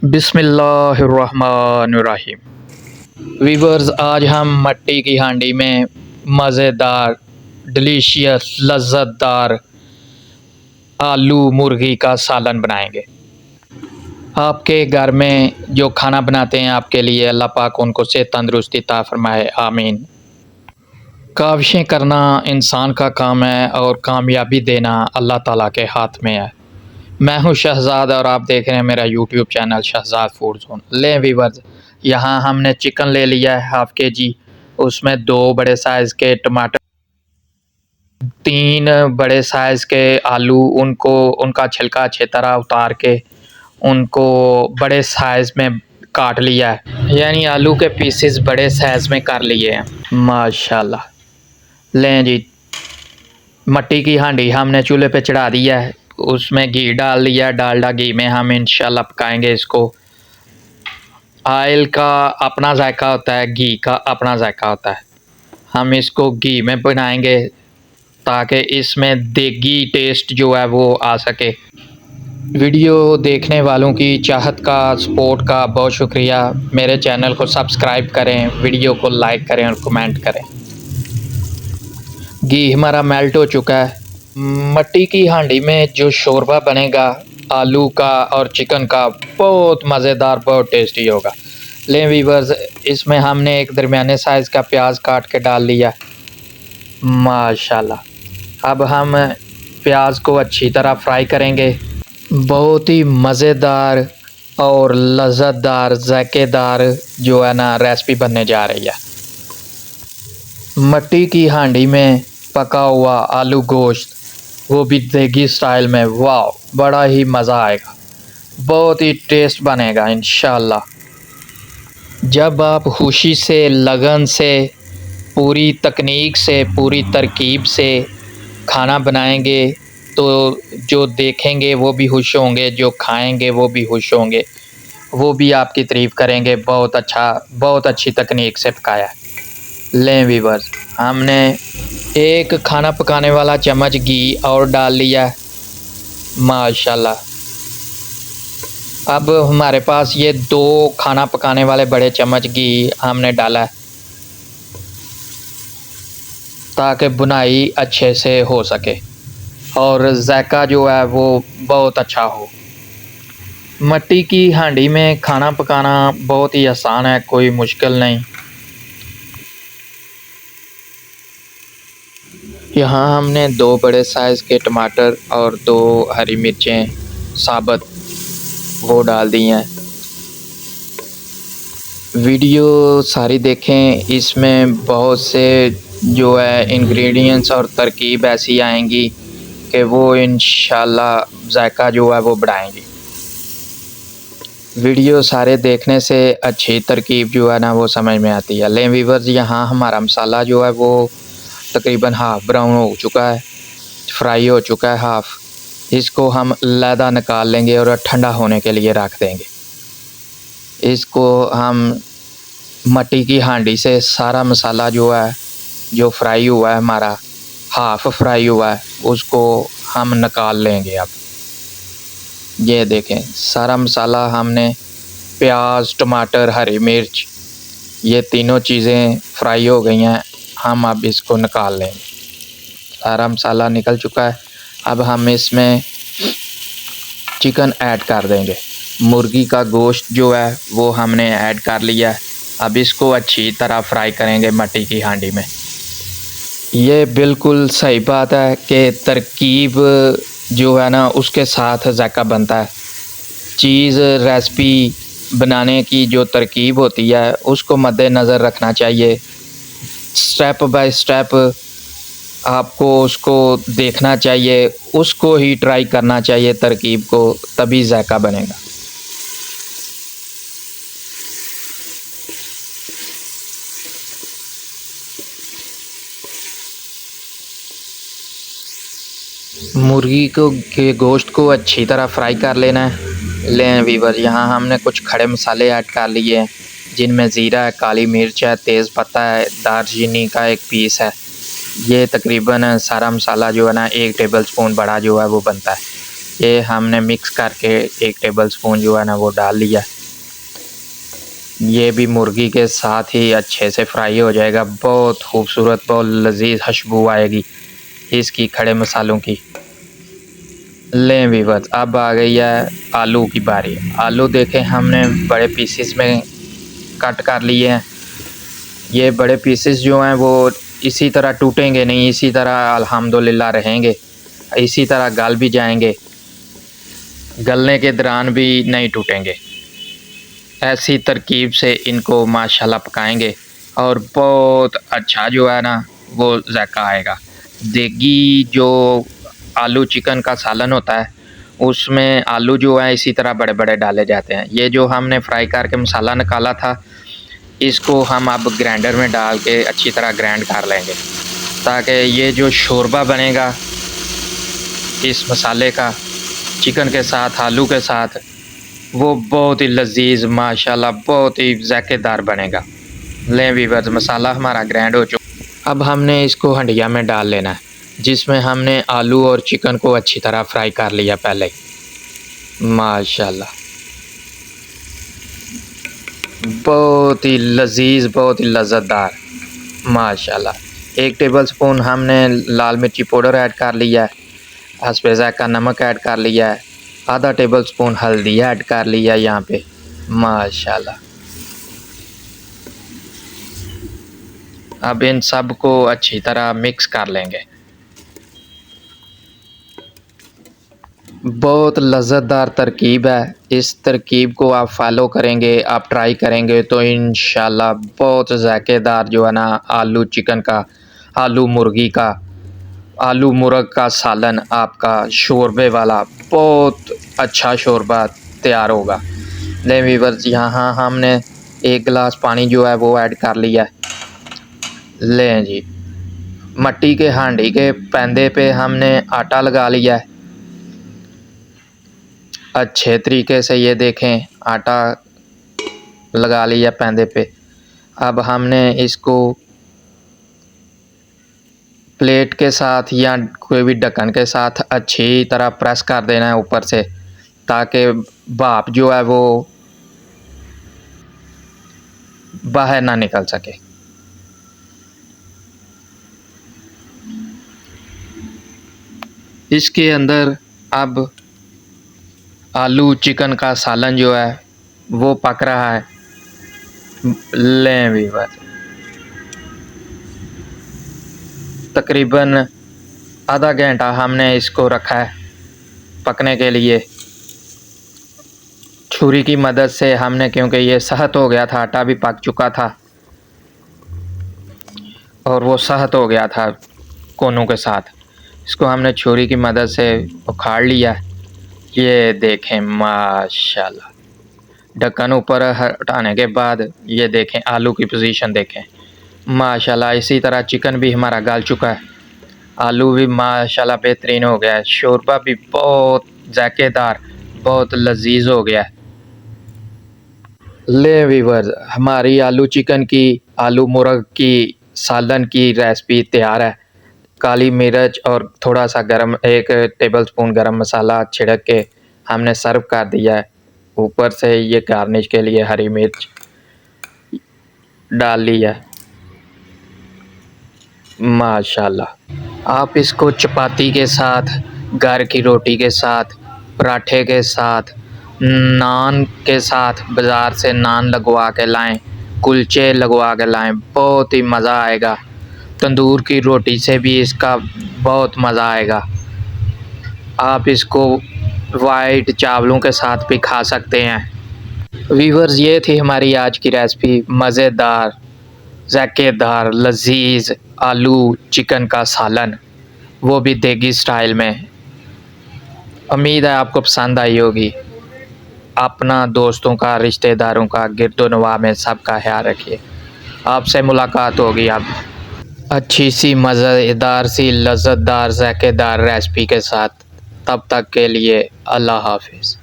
बिस्मिल्लाहिर्रहमानिर्रहीम। वीवर्स, आज हम मट्टी की हांडी में मज़ेदार डिलीशियस लज़्ज़तदार आलू मुर्गी का सालन बनाएंगे। आपके घर में जो खाना बनाते हैं आपके लिए अल्लाह पाक उनको सेहत तंदुरुस्ती अता फरमाए, आमीन। काविशें करना इंसान का काम है और कामयाबी देना अल्लाह ताला के हाथ में है। मैं हूं शहज़ाद और आप देख रहे हैं मेरा YouTube channel Shahzad food zone. लें वीवर्स, यहाँ हमने चिकन ले लिया है हाफ़ के जी, उसमें 2 बड़े साइज़ के टमाटर, 3 बड़े साइज़ के आलू, उनको उनका छिलका अच्छी तरह उतार के उनको बड़े साइज़ में काट लिया है, यानी आलू के पीसेस बड़े साइज़ में कर लिए हैं। माशाल्लाह। लें जी, मट्टी की हांडी हमने चूल्हे पे चढ़ा दिया है, उसमें घी डाल दिया, डालडा घी में हम इंशाल्लाह पकाएंगे इसको। ऑयल का अपना जायका होता है, घी का अपना जायका होता है। हम इसको घी में बनाएंगे ताकि इसमें देगी टेस्ट जो है वो आ सके। वीडियो देखने वालों की चाहत का, सपोर्ट का बहुत शुक्रिया। मेरे चैनल को सब्सक्राइब करें, वीडियो को लाइक करें और कमेंट करें। घी हमारा मेल्ट हो चुका है। मट्टी की हांडी में जो शोरबा बनेगा आलू का और चिकन का, बहुत मज़ेदार, बहुत टेस्टी होगा। लें वीवर्स, इसमें हमने एक दरमियाने साइज़ का प्याज काट के डाल लिया। माशाल्लाह। अब हम प्याज को अच्छी तरह फ्राई करेंगे। बहुत ही मज़ेदार और लज़्ज़तदार ज़ायकेदार जो है ना रेसिपी बनने जा रही है। मट्टी की हांडी में पका हुआ आलू गोश्त, वो भी देगी स्टाइल में, वाह, बड़ा ही मज़ा आएगा, बहुत ही टेस्ट बनेगा इंशाल्लाह। जब आप खुशी से, लगन से, पूरी तकनीक से, पूरी तरकीब से खाना बनाएंगे तो जो देखेंगे वो भी खुश होंगे, जो खाएंगे वो भी खुश होंगे, वो भी आपकी तारीफ़ करेंगे, बहुत अच्छा, बहुत अच्छी तकनीक से पकाया है। लें वीवर्स, हमने एक खाना पकाने वाला चम्मच घी और डाल लिया है। माशाल्लाह। अब हमारे पास ये 2 खाना पकाने वाले बड़े चम्मच घी हमने डाला है ताकि बुनाई अच्छे से हो सके और जायका जो है वो बहुत अच्छा हो। मट्टी की हांडी में खाना पकाना बहुत ही आसान है, कोई मुश्किल नहीं। यहाँ हमने 2 बड़े साइज़ के टमाटर और 2 हरी मिर्चें साबुत वो डाल दी हैं। वीडियो सारी देखें, इसमें बहुत से जो है इंग्रेडिएंट्स और तरकीब ऐसी आएंगी कि वो इंशाल्लाह जायका जो है वो बढ़ाएंगी। वीडियो सारे देखने से अच्छी तरकीब जो है ना वो समझ में आती है। लें वीवर्स, यहाँ हमारा मसाला जो है वो तकरीबन हाफ़ ब्राउन हो चुका है, फ्राई हो चुका है हाफ़। इसको हम अलहदा निकाल लेंगे और ठंडा होने के लिए रख देंगे। इसको हम मट्टी की हांडी से सारा मसाला जो है, जो फ्राई हुआ है हमारा, हाफ़ फ्राई हुआ है, उसको हम निकाल लेंगे। अब ये देखें, सारा मसाला हमने प्याज, टमाटर, हरी मिर्च, ये तीनों चीज़ें फ्राई हो गई हैं। हम अब इसको निकाल लेंगे। सारा मसाला निकल चुका है। अब हम इसमें चिकन ऐड कर देंगे। मुर्गी का गोश्त जो है वो हमने ऐड कर लिया है। अब इसको अच्छी तरह फ्राई करेंगे मट्टी की हांडी में। ये बिल्कुल सही बात है कि तरकीब जो है ना उसके साथ जायका बनता है। चीज़ रेसिपी बनाने की जो तरकीब होती है उसको मद्देनज़र रखना चाहिए। स्टेप बाय स्टेप आपको उसको देखना चाहिए, उसको ही ट्राई करना चाहिए तरकीब को, तभी जायका बनेगा। मुर्गी को के गोश्त को अच्छी तरह फ्राई कर लेना है। लें वीवर, यहाँ हमने कुछ खड़े मसाले ऐड कर लिए हैं, जिनमें ज़ीरा है, काली मिर्च है, तेज़ पत्ता है, दालचीनी का एक पीस है। ये तकरीबन सारा मसाला जो है ना 1 टेबल स्पून बड़ा जो है वो बनता है। ये हमने मिक्स करके 1 टेबल स्पून जो है ना वो डाल लिया। ये भी मुर्गी के साथ ही अच्छे से फ्राई हो जाएगा। बहुत खूबसूरत, बहुत लजीज खुशबू आएगी इसकी खड़े मसालों की। लें वीवर्स, अब आ गई है आलू की बारी। आलू देखें हमने बड़े पीसेस में कट कर लिए हैं। ये बड़े पीसेस जो हैं वो इसी तरह टूटेंगे नहीं, इसी तरह अल्हम्दुलिल्लाह रहेंगे, इसी तरह गल भी जाएंगे, गलने के दौरान भी नहीं टूटेंगे। ऐसी तरकीब से इनको माशाल्लाह पकाएंगे और बहुत अच्छा जो है ना वो ज़ायका आएगा। देगी जो आलू चिकन का सालन होता है उसमें आलू जो है इसी तरह बड़े बड़े डाले जाते हैं। ये जो हमने फ्राई करके मसाला निकाला था इसको हम अब ग्राइंडर में डाल के अच्छी तरह ग्राइंड कर लेंगे, ताकि ये जो शोरबा बनेगा इस मसाले का चिकन के साथ, आलू के साथ, वो बहुत ही लजीज माशाल्लाह बहुत ही ज़ायकेदार बनेगा। लें वीवर्स, मसाला हमारा ग्राइंड हो चुका। अब हमने इसको हंडिया में डाल लेना है जिसमें हमने आलू और चिकन को अच्छी तरह फ्राई कर लिया पहले। माशाल्लाह बहुत ही लजीज, बहुत ही लज़्ज़तदार माशाल्लाह। 1 टेबल स्पून हमने लाल मिर्ची पाउडर ऐड कर लिया है, हस्बे ज़ायका नमक ऐड कर लिया है, आधा टेबल स्पून हल्दी ऐड कर लिया है यहाँ पे माशाल्लाह। अब इन सब को अच्छी तरह मिक्स कर लेंगे। बहुत लज़्ज़तदार तरकीब है। इस तरकीब को आप फॉलो करेंगे, आप ट्राई करेंगे तो इंशाल्लाह बहुत ज़ायकेदार जो है ना आलू चिकन का, आलू मुर्गी का, आलू मुर्ग का सालन आपका शोरबे वाला बहुत अच्छा शोरबा तैयार होगा। ले वीवर्स, यहाँ हमने 1 गिलास पानी जो है वो ऐड कर लिया है। लें जी, मट्टी के हांडी के पैंदे पे हमने आटा लगा लिया है अच्छे तरीके से। ये देखें आटा लगा लिया पैंदे पे। अब हमने इसको प्लेट के साथ या कोई भी ढक्कन के साथ अच्छी तरह प्रेस कर देना है ऊपर से, ताकि भाप जो है वो बाहर ना निकल सके। इसके अंदर अब आलू चिकन का सालन जो है वो पक रहा है। लें वीवर, तकरीबन आधा घंटा हमने इसको रखा है पकने के लिए। छुरी की मदद से हमने, क्योंकि ये सख्त हो गया था, आटा भी पक चुका था और वो सख्त हो गया था कोनों के साथ, इसको हमने छुरी की मदद से उखाड़ लिया। ये देखें माशाल्लाह, ढक्कन ऊपर हटाने के बाद ये देखें आलू की पोजीशन देखें माशाल्लाह। इसी तरह चिकन भी हमारा गल चुका है, आलू भी माशाल्लाह बेहतरीन हो गया है, शोरबा भी बहुत ज़ायकेदार, बहुत लजीज हो गया है। ले वीवर्स, हमारी आलू चिकन की, आलू मुर्ग की सालन की रेसिपी तैयार है। काली मिर्च और थोड़ा सा गरम, 1 टेबल स्पून गरम मसाला छिड़क के हमने सर्व कर दिया है। ऊपर से ये गार्निश के लिए हरी मिर्च डाल ली है माशाल्लाह। आप इसको चपाती के साथ, घर की रोटी के साथ, पराठे के साथ, नान के साथ, बाज़ार से नान लगवा के लाएं, कुलचे लगवा के लाएं, बहुत ही मज़ा आएगा। तंदूर की रोटी से भी इसका बहुत मज़ा आएगा। आप इसको वाइट चावलों के साथ भी खा सकते हैं। वीवर्स, ये थी हमारी आज की रेसिपी, मज़ेदार, ज़ायकेदार, लजीज आलू चिकन का सालन, वो भी देगी स्टाइल में। उम्मीद है आपको पसंद आई होगी। अपना, दोस्तों का, रिश्तेदारों का, गिरदोनवा में सबका ख्याल रखिए। आपसे मुलाकात होगी अब अच्छी सी, मज़ेदार सी, लज़्ज़तदार, ज़ायकेदार रेसिपी के साथ। तब तक के लिए अल्लाह हाफ़िज़।